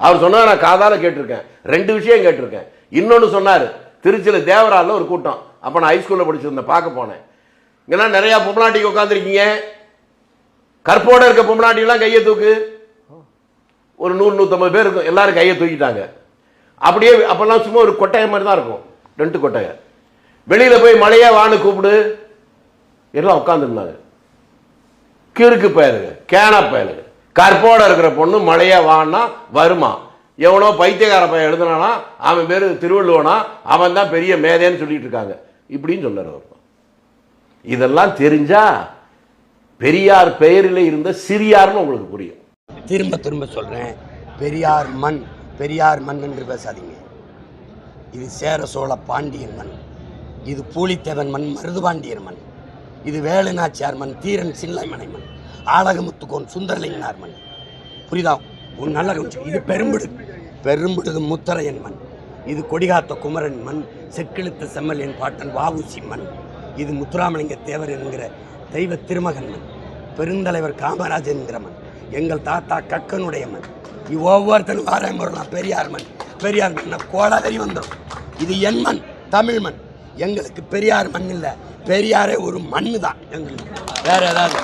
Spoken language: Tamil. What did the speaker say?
அவர் சொன்னதை நான் காதால கேட்டிருக்கேன். 2 விஷயம் கேட்டிருக்கேன். இன்னொன்னு சொன்னாரு, திருச்சியில் தேவரால ஒரு கூட்டம். அப்ப நான் ஹைஸ்கூல்ல படிச்சிருந்தேன், பார்க்க போனேன். இங்கன்னா நிறைய பொம்மநாட்டிக்கு உட்காந்துருக்கீங்க, கற்போட இருக்க பொம்மநாட்டிலாம் கையை தூக்கு. ஒரு 100-150 பேர் இருக்கும், எல்லாரும் கையை தூக்கிட்டாங்க. அப்படியே அப்பெல்லாம் சும்மா ஒரு கொட்டையை மாதிரி தான் இருக்கும், 2 கொட்டையை. வெளியில போய் மழையா வான்னு கூப்பிடு, எல்லாம் உட்காந்துருந்தாங்க. கிறுக்கு பயலுங்க, கேனா பயலுங்க. கற்போட இருக்கிற பொண்ணு மழையா வான்னா வருமா? எவனோ பைத்தியக்கார பையன் எழுதுனானா, அவன் பேரு திருவள்ளுவனா, அவன் தான் பெரிய மேதேன்னு சொல்லிட்டு இருக்காங்க இப்படின்னு சொன்னார் அவர். இதெல்லாம் தெரிஞ்சா பெரியார் பெயரில் இருந்த சிறியார்னு உங்களுக்கு புரியும். திரும்ப திரும்ப சொல்றேன், பெரியார் மண் பெரியார் மண் என்று பேசாதீங்க. இது சேர சோழ பாண்டியன் மண், இது பூலித்தேவன் மண், மருதுபாண்டியர் மண், இது வேலுநாச்சியார் மண், தீரன் சின்னைமனை மண், ஆலகமுத்துக்கோன் சுந்தரலிங்கனார் மண். புரியுதா? ஒரு நல்ல இது பெரும்பிடுது முத்தரையன் மண், இது கொடிகாத்த குமரன் மண், செக்கிழுத்த செம்மல் என் பாட்டன் வாவுசி மண், இது முத்துராமலிங்க தேவர் என்கிற தெய்வ திருமகன் மண், பெருந்தலைவர் காமராஜன் என்கிற மண், எங்கள் தாத்தா கக்கனுடைய மண். ஒவ்வொருத்தரும் வாரம் பெரியார் மண் பெரியார் மண் கோடாதறி வந்துடும். இது என் மண், தமிழ் மண். எங்களுக்கு பெரியார் மண் இல்லை, பெரியாரே ஒரு மண்ணு தான் எங்களுக்கு, வேற ஏதாவது